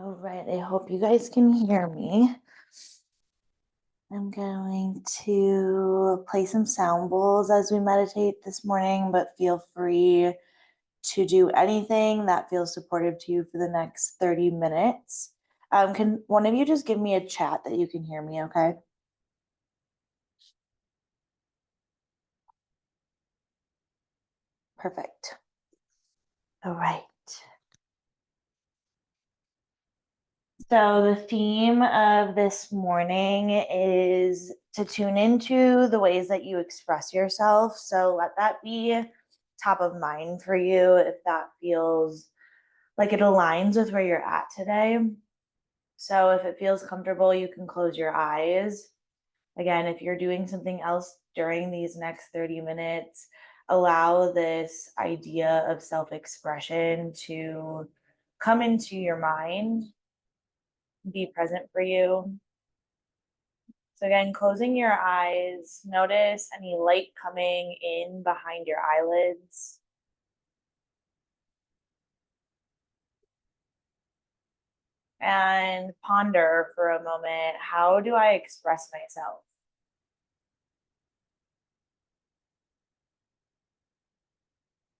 All right, I hope you guys can hear me. I'm going to play some sound bowls as we meditate this morning, but feel free to do anything that feels supportive to you for the next 30 minutes. Can one of you just give me a chat that you can hear me, okay? Perfect. All right. So, the theme of this morning is to tune into the ways that you express yourself. So, let that be top of mind for you if that feels like it aligns with where you're at today. So, if it feels comfortable, you can close your eyes. Again, if you're doing something else during these next 30 minutes, allow this idea of self expression to come into your mind, be present for you. So again, closing your eyes, notice any light coming in behind your eyelids. And ponder for a moment, how do I express myself?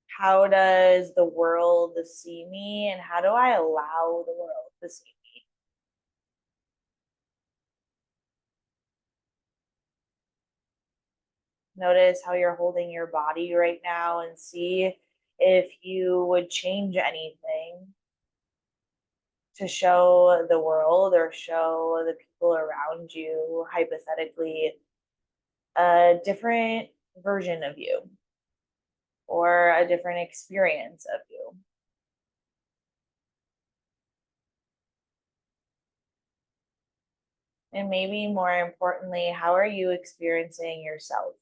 How does the world see me, and how do I allow the world to see me? Notice how you're holding your body right now and see if you would change anything to show the world or show the people around you, hypothetically, a different version of you or a different experience of you. And maybe more importantly, how are you experiencing yourself?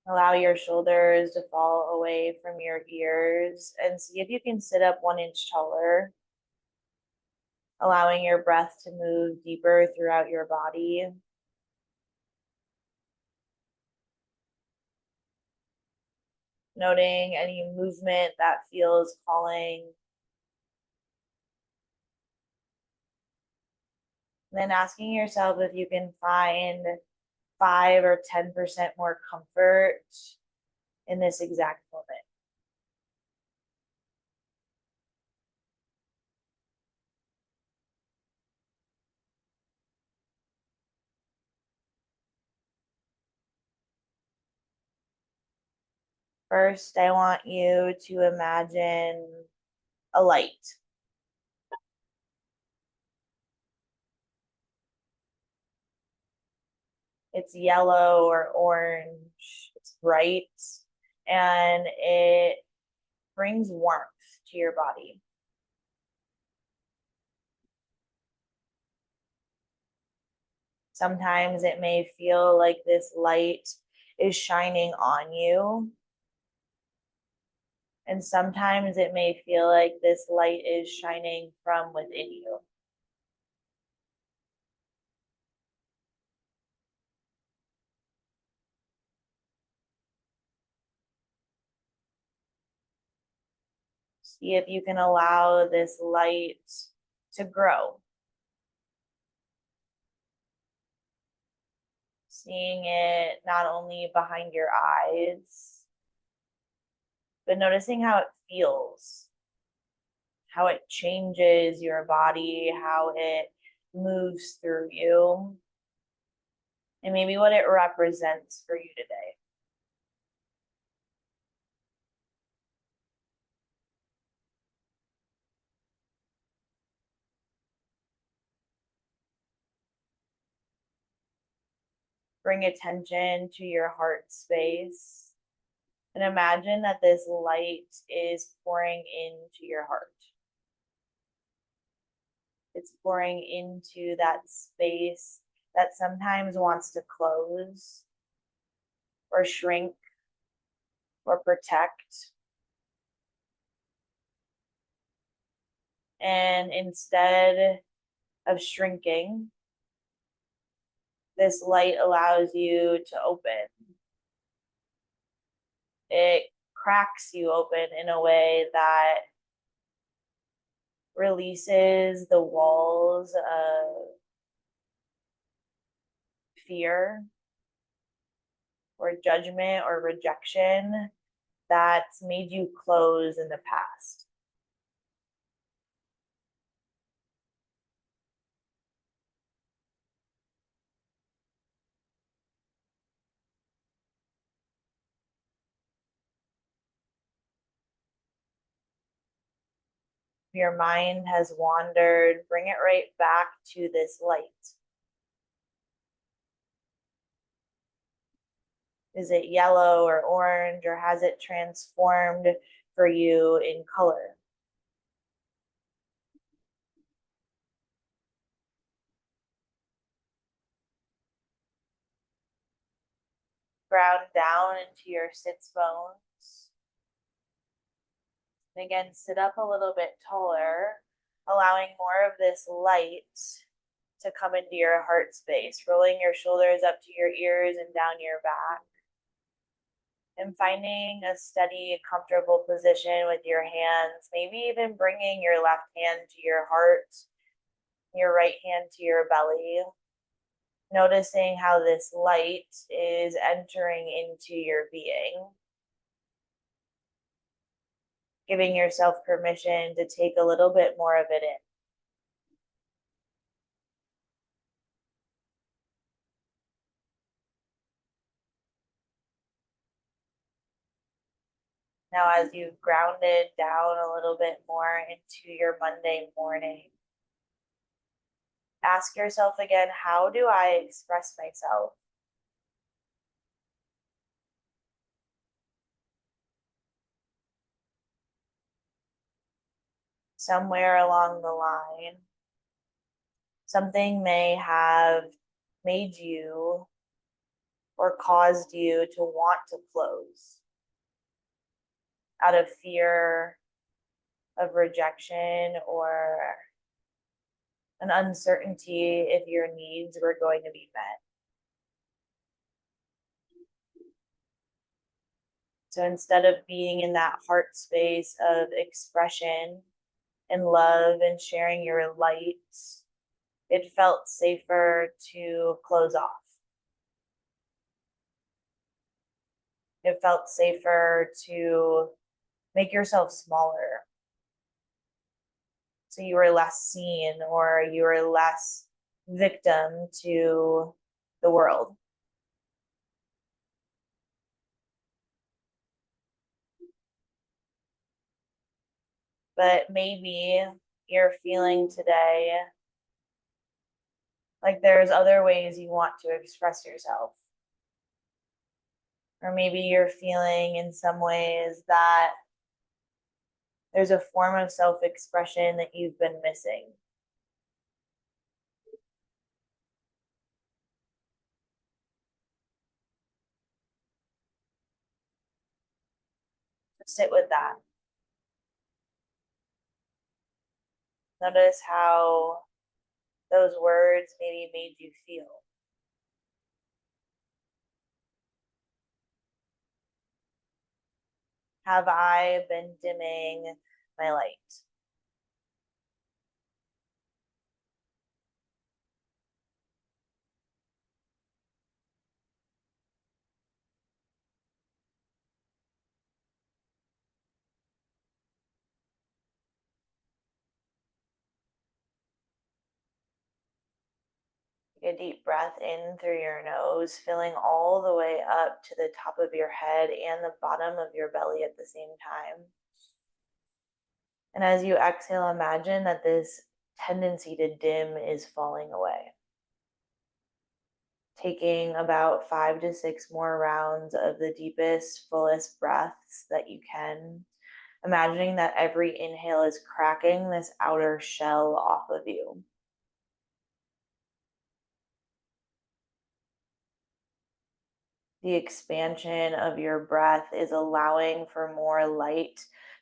Allow your shoulders to fall away from your ears and see if you can sit up 1 inch taller, allowing your breath to move deeper throughout your body. Noting any movement that feels calling. Then asking yourself if you can find 5 or 10% more comfort in this exact moment. First, I want you to imagine a light. It's yellow or orange, it's bright, and it brings warmth to your body. Sometimes it may feel like this light is shining on you, and sometimes it may feel like this light is shining from within you. See if you can allow this light to grow. Seeing it not only behind your eyes, but noticing how it feels, how it changes your body, how it moves through you, and maybe what it represents for you today. Bring attention to your heart space and imagine that this light is pouring into your heart. It's pouring into that space that sometimes wants to close or shrink or protect. And instead of shrinking, this light allows you to open. It cracks you open in a way that releases the walls of fear or judgment or rejection that's made you close in the past. If your mind has wandered, bring it right back to this light. Is it yellow or orange, or has it transformed for you in color? Ground down into your sits bones. And again, sit up a little bit taller, allowing more of this light to come into your heart space, rolling your shoulders up to your ears and down your back. And finding a steady, comfortable position with your hands, maybe even bringing your left hand to your heart, your right hand to your belly. Noticing how this light is entering into your being. Giving yourself permission to take a little bit more of it in. Now, as you've grounded down a little bit more into your Monday morning, ask yourself again, how do I express myself? Somewhere along the line, something may have made you or caused you to want to close out of fear of rejection or an uncertainty if your needs were going to be met. So instead of being in that heart space of expression and love and sharing your light, it felt safer to close off. It felt safer to make yourself smaller. So you were less seen or you were less victim to the world. But maybe you're feeling today like there's other ways you want to express yourself. Or maybe you're feeling in some ways that there's a form of self-expression that you've been missing. Sit with that. Notice how those words maybe made you feel. Have I been dimming my light? Take a deep breath in through your nose, filling all the way up to the top of your head and the bottom of your belly at the same time. And as you exhale, imagine that this tendency to dim is falling away. Taking about 5 to 6 more rounds of the deepest, fullest breaths that you can. Imagining that every inhale is cracking this outer shell off of you. The expansion of your breath is allowing for more light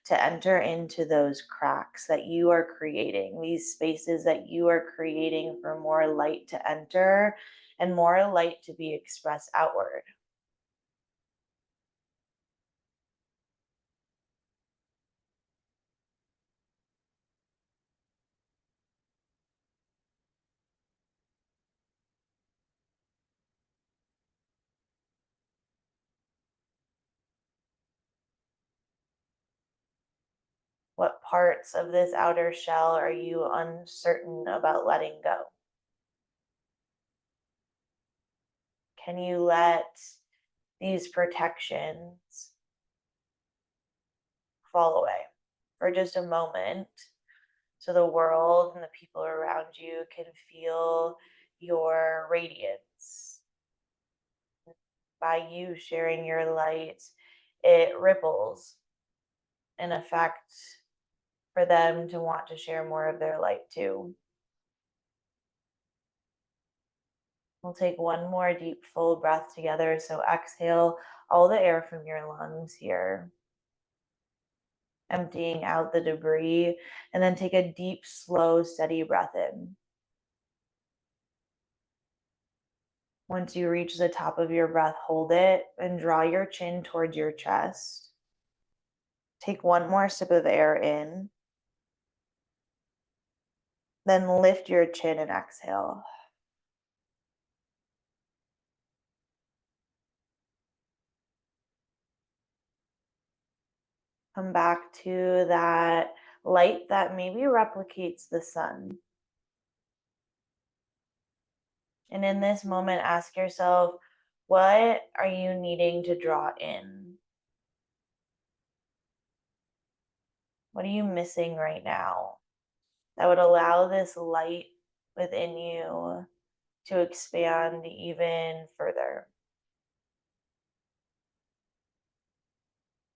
to enter into those cracks that you are creating, these spaces that you are creating for more light to enter and more light to be expressed outward. What parts of this outer shell are you uncertain about letting go? Can you let these protections fall away for just a moment so the world and the people around you can feel your radiance? By you sharing your light, it ripples in effect for them to want to share more of their light too. We'll take one more deep, full breath together. So exhale all the air from your lungs here, emptying out the debris, and then take a deep, slow, steady breath in. Once you reach the top of your breath, hold it and draw your chin towards your chest. Take one more sip of air in, then lift your chin and exhale. Come back to that light that maybe replicates the sun. And in this moment, ask yourself, what are you needing to draw in? What are you missing right now that would allow this light within you to expand even further?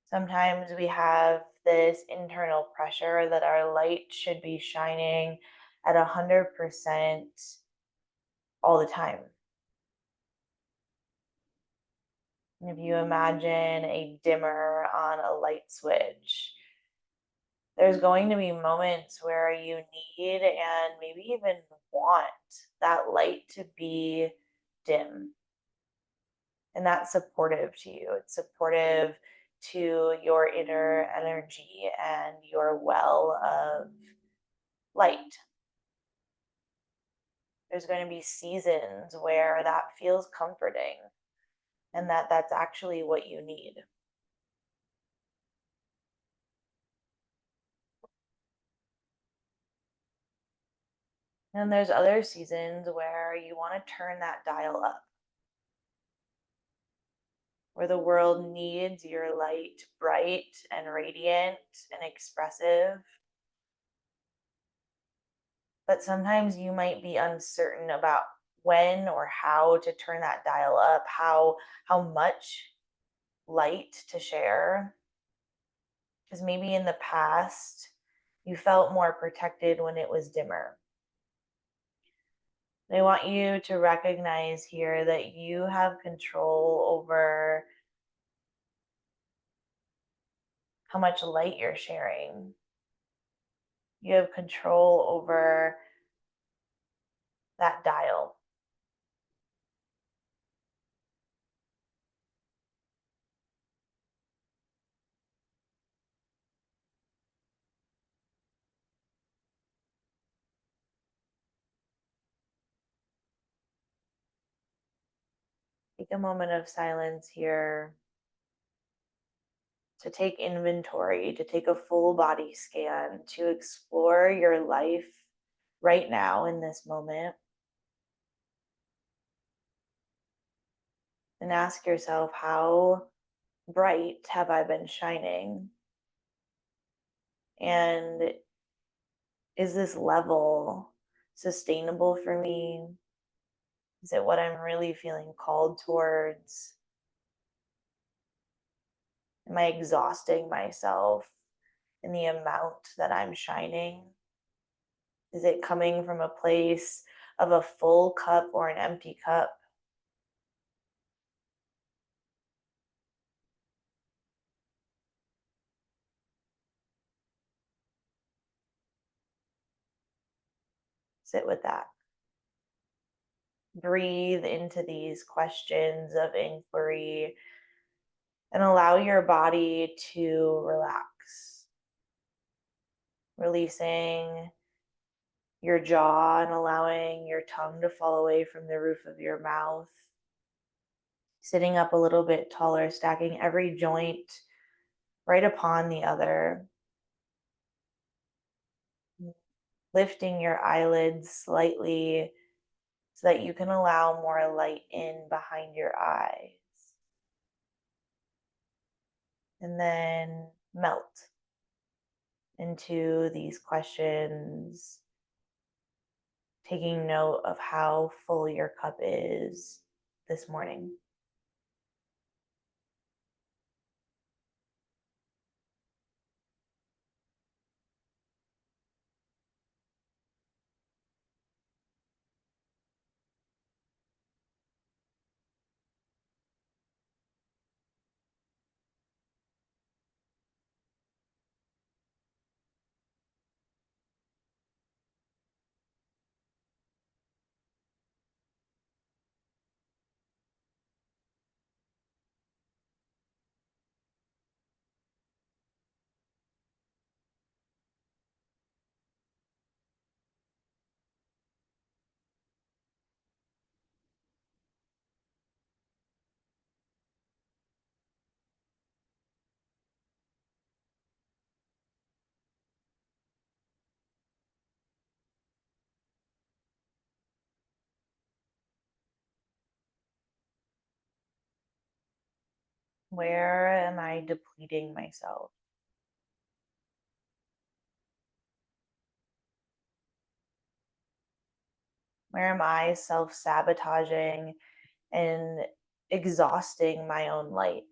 Sometimes we have this internal pressure that our light should be shining at 100% all the time. If you imagine a dimmer on a light switch, there's going to be moments where you need and maybe even want that light to be dim. And that's supportive to you. It's supportive to your inner energy and your well of light. There's going to be seasons where that feels comforting and that's actually what you need. And there's other seasons where you want to turn that dial up, where the world needs your light bright and radiant and expressive. But sometimes you might be uncertain about when or how to turn that dial up, how much light to share. Because maybe in the past you felt more protected when it was dimmer. They want you to recognize here that you have control over how much light you're sharing. You have control over that dial. Take a moment of silence here to take inventory, to take a full body scan, to explore your life right now in this moment. And ask yourself, how bright have I been shining? And is this level sustainable for me? Is it what I'm really feeling called towards? Am I exhausting myself in the amount that I'm shining? Is it coming from a place of a full cup or an empty cup? Sit with that. Breathe into these questions of inquiry and allow your body to relax, releasing your jaw and allowing your tongue to fall away from the roof of your mouth. Sitting up a little bit taller, stacking every joint right upon the other. lifting your eyelids slightly so that you can allow more light in behind your eyes. And then melt into these questions, taking note of how full your cup is this morning. Where am I depleting myself? Where am I self sabotaging and exhausting my own light?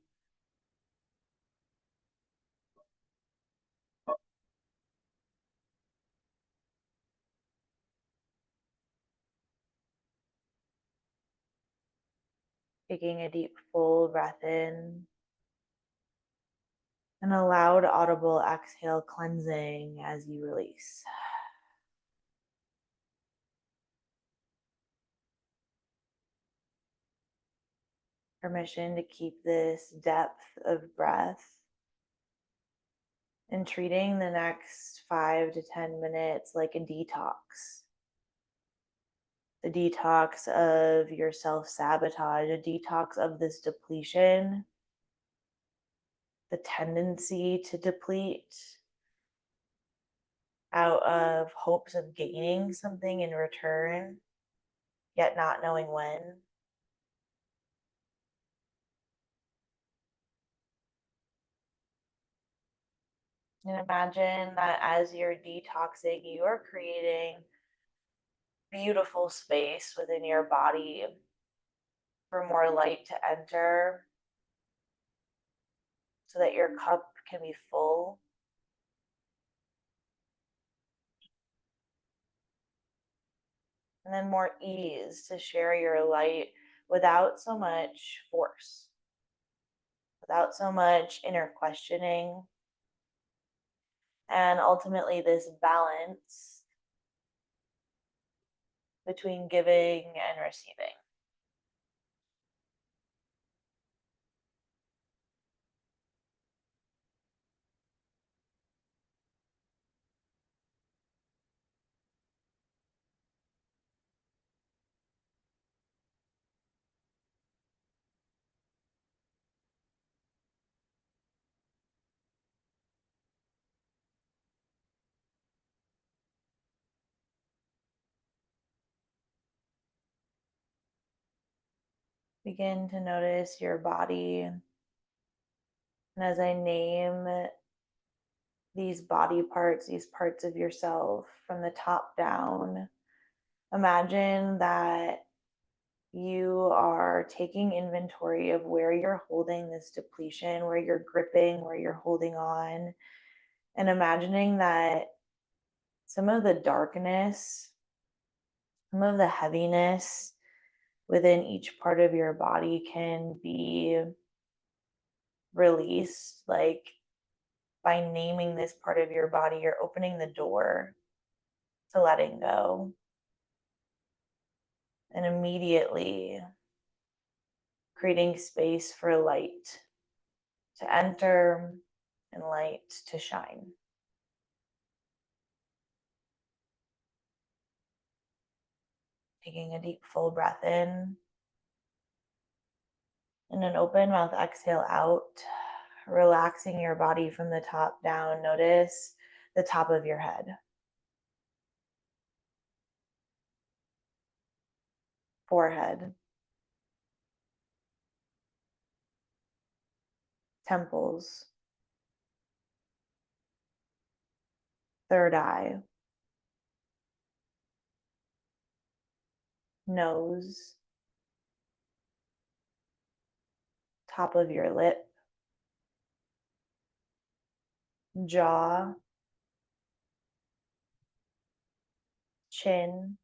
Taking a deep, full breath in and a loud, audible exhale, cleansing as you release. Permission to keep this depth of breath and treating the next 5 to 10 minutes like a detox. The detox of your self sabotage, a detox of this depletion, the tendency to deplete out of hopes of gaining something in return, yet not knowing when. And imagine that as you're detoxing, you are creating beautiful space within your body for more light to enter so that your cup can be full. And then more ease to share your light without so much force, without so much inner questioning, and ultimately this balance between giving and receiving. Begin to notice your body. And as I name these body parts, these parts of yourself from the top down, imagine that you are taking inventory of where you're holding this depletion, where you're gripping, where you're holding on, and imagining that some of the darkness, some of the heaviness within each part of your body can be released. Like by naming this part of your body, you're opening the door to letting go. And immediately creating space for light to enter and light to shine. Taking a deep, full breath in and an open mouth exhale out, relaxing your body from the top down. Notice the top of your head. forehead, temples, third eye, nose, top of your lip, jaw, chin,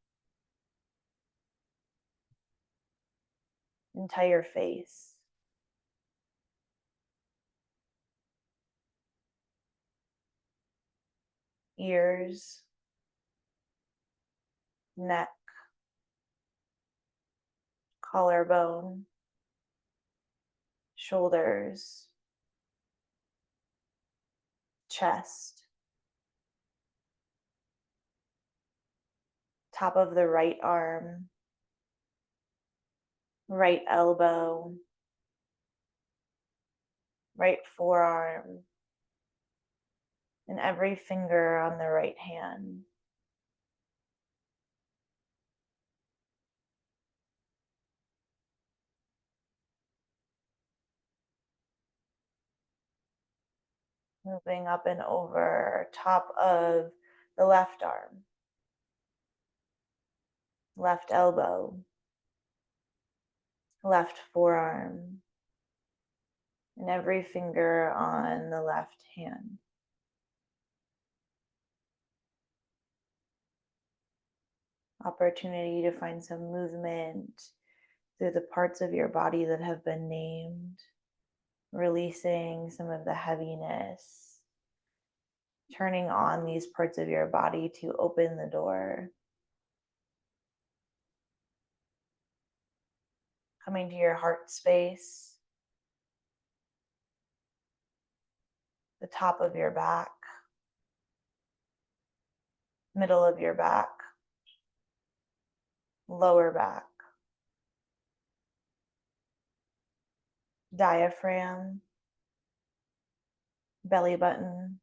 entire face. Ears, neck, collarbone, shoulders, chest, top of the right arm, right elbow, right forearm, and every finger on the right hand. Moving up and over top of the left arm, left elbow, left forearm, and every finger on the left hand. Opportunity to find some movement through the parts of your body that have been named, releasing some of the heaviness, turning on these parts of your body to open the door. Coming to your heart space, the top of your back, middle of your back, lower back, diaphragm, belly button,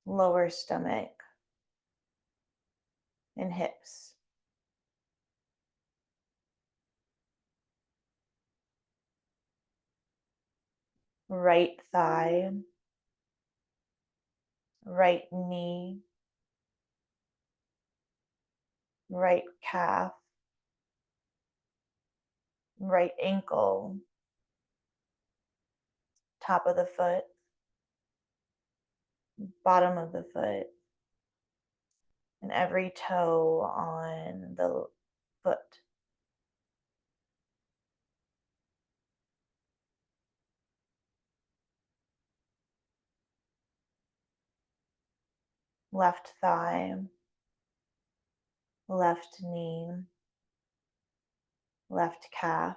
lower stomach, and hips. Right thigh, right knee, right calf, right ankle, top of the foot, bottom of the foot, and every toe on the foot. Left thigh, left knee, left calf,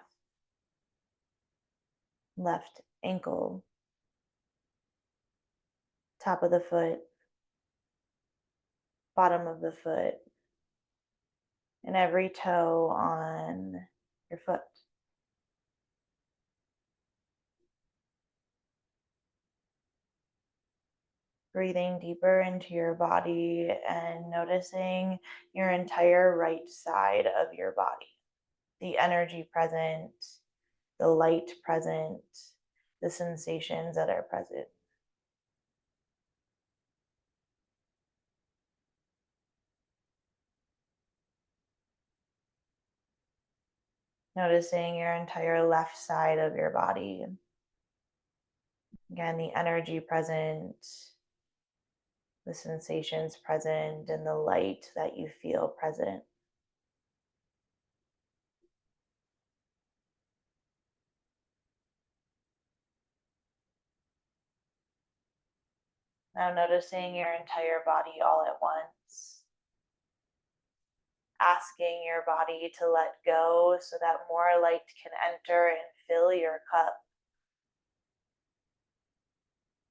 left ankle, top of the foot, bottom of the foot, and every toe on your foot. Breathing deeper into your body and noticing your entire right side of your body. The energy present, the light present, the sensations that are present. Noticing your entire left side of your body. Again, the energy present, the sensations present, and the light that you feel present. Now noticing your entire body all at once. Asking your body to let go so that more light can enter and fill your cup.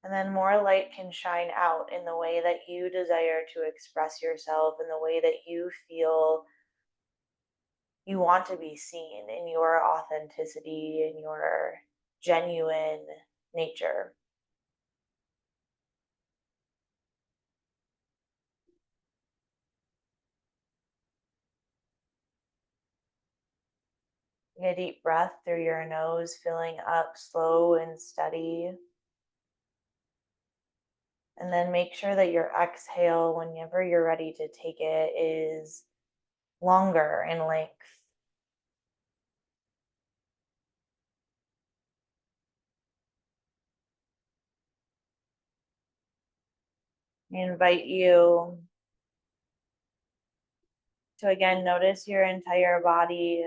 And then more light can shine out in the way that you desire to express yourself, in the way that you feel you want to be seen, in your authenticity, in your genuine nature. Take a deep breath through your nose, filling up slow and steady. And then make sure that your exhale, whenever you're ready to take it, is longer in length. I invite you to again notice your entire body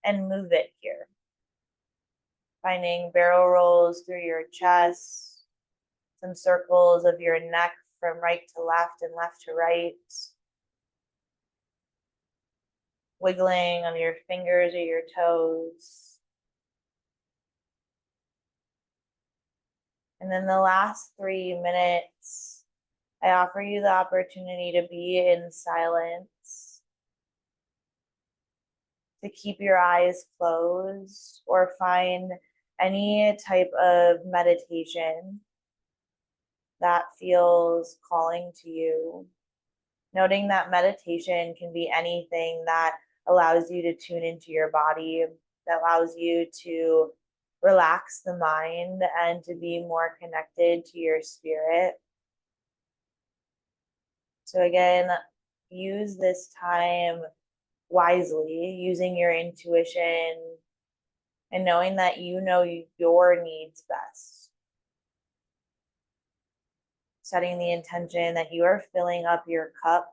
and move it here. Finding barrel rolls through your chest, some circles of your neck from right to left and left to right. Wiggling of your fingers or your toes. And then the last 3 minutes, I offer you the opportunity to be in silence, to keep your eyes closed or find any type of meditation that feels calling to you. Noting that meditation can be anything that allows you to tune into your body, that allows you to relax the mind and to be more connected to your spirit. So again, use this time wisely, using your intuition and knowing that you know your needs best. Setting the intention that you are filling up your cup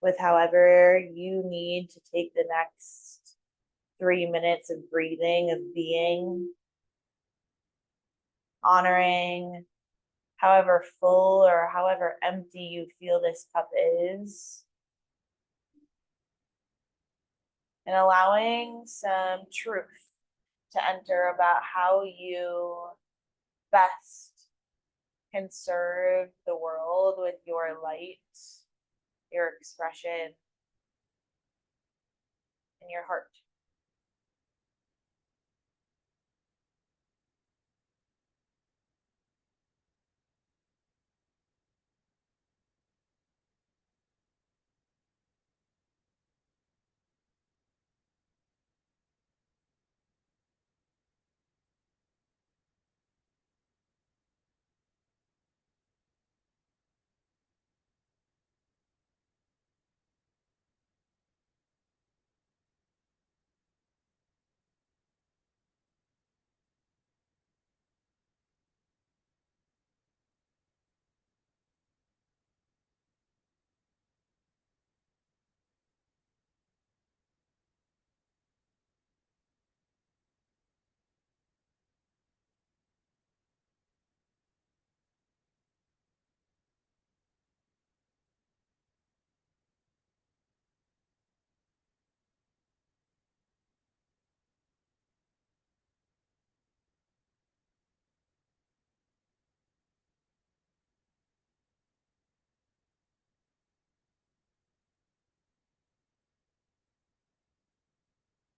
with however you need to take the next 3 minutes of breathing, of being, honoring however full or however empty you feel this cup is, and allowing some truth to enter about how you best can serve the world with your light, your expression, and your heart.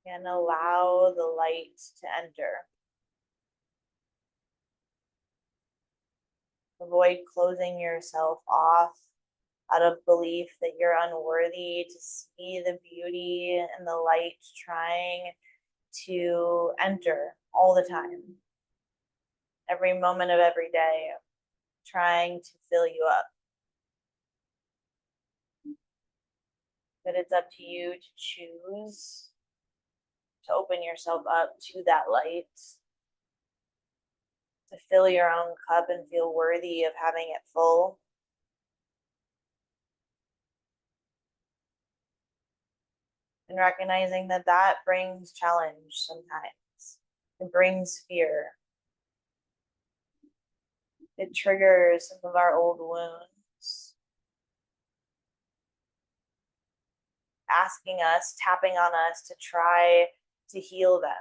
And allow the light to enter. Avoid closing yourself off out of belief that you're unworthy to see the beauty and the light trying to enter all the time, every moment of every day, trying to fill you up. But it's up to you to choose to open yourself up to that light, to fill your own cup and feel worthy of having it full. And recognizing that that brings challenge sometimes. It brings fear. It triggers some of our old wounds, asking us, tapping on us to try to heal them.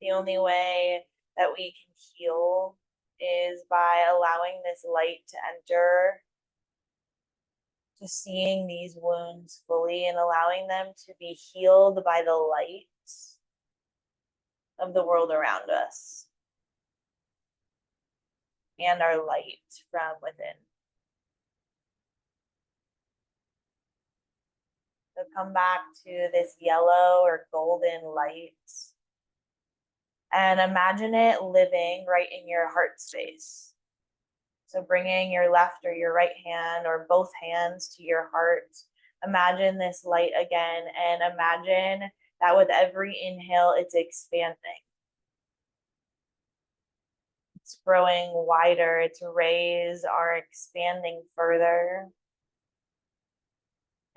The only way that we can heal is by allowing this light to enter, to seeing these wounds fully and allowing them to be healed by the light of the world around us and our light from within. The come back to this yellow or golden light and imagine it living right in your heart space. So bringing your left or your right hand or both hands to your heart. Imagine this light again and imagine that with every inhale, it's expanding. It's growing wider. Its rays are expanding further.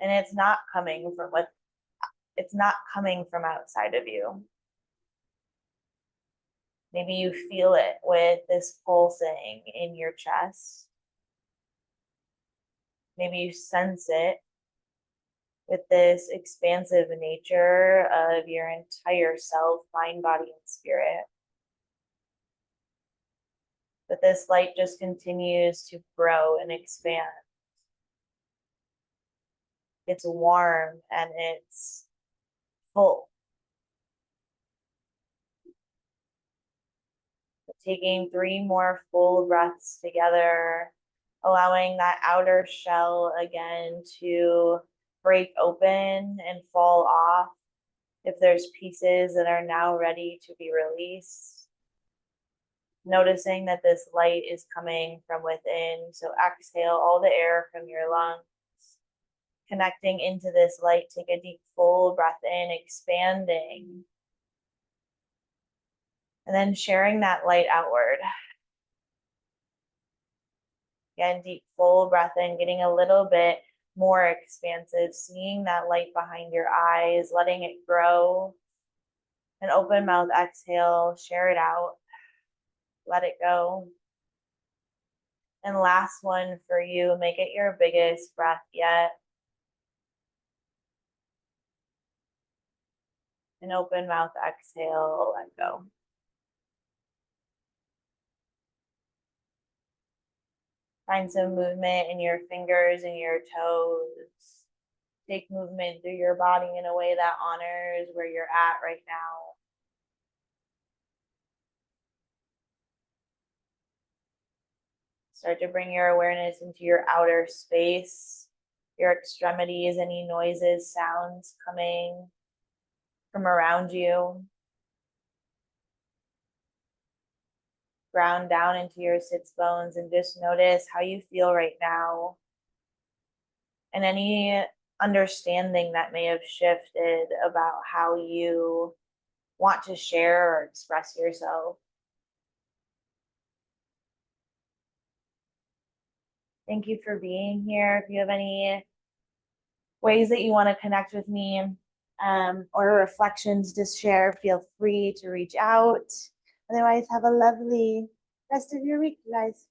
And it's not coming from outside of you. Maybe you feel it with this pulsing in your chest. Maybe you sense it with this expansive nature of your entire self, mind, body, and spirit. But this light just continues to grow and expand. It's warm and it's full. Taking 3 more full breaths together, allowing that outer shell again to break open and fall off if there's pieces that are now ready to be released. Noticing that this light is coming from within. So exhale all the air from your lungs. Connecting into this light, take a deep full breath in, expanding. And then sharing that light outward. Again, deep full breath in, getting a little bit more expansive, seeing that light behind your eyes, letting it grow. An open mouth exhale, share it out, let it go. And last one for you, make it your biggest breath yet. An open mouth exhale, let go. Find some movement in your fingers and your toes. Take movement through your body in a way that honors where you're at right now. Start to bring your awareness into your outer space, your extremities, any noises, sounds coming from around you. Ground down into your sits bones and just notice how you feel right now. And any understanding that may have shifted about how you want to share or express yourself. Thank you for being here. If you have any ways that you want to connect with me or reflections to share, feel free to reach out. Otherwise, have a lovely rest of your week, you guys.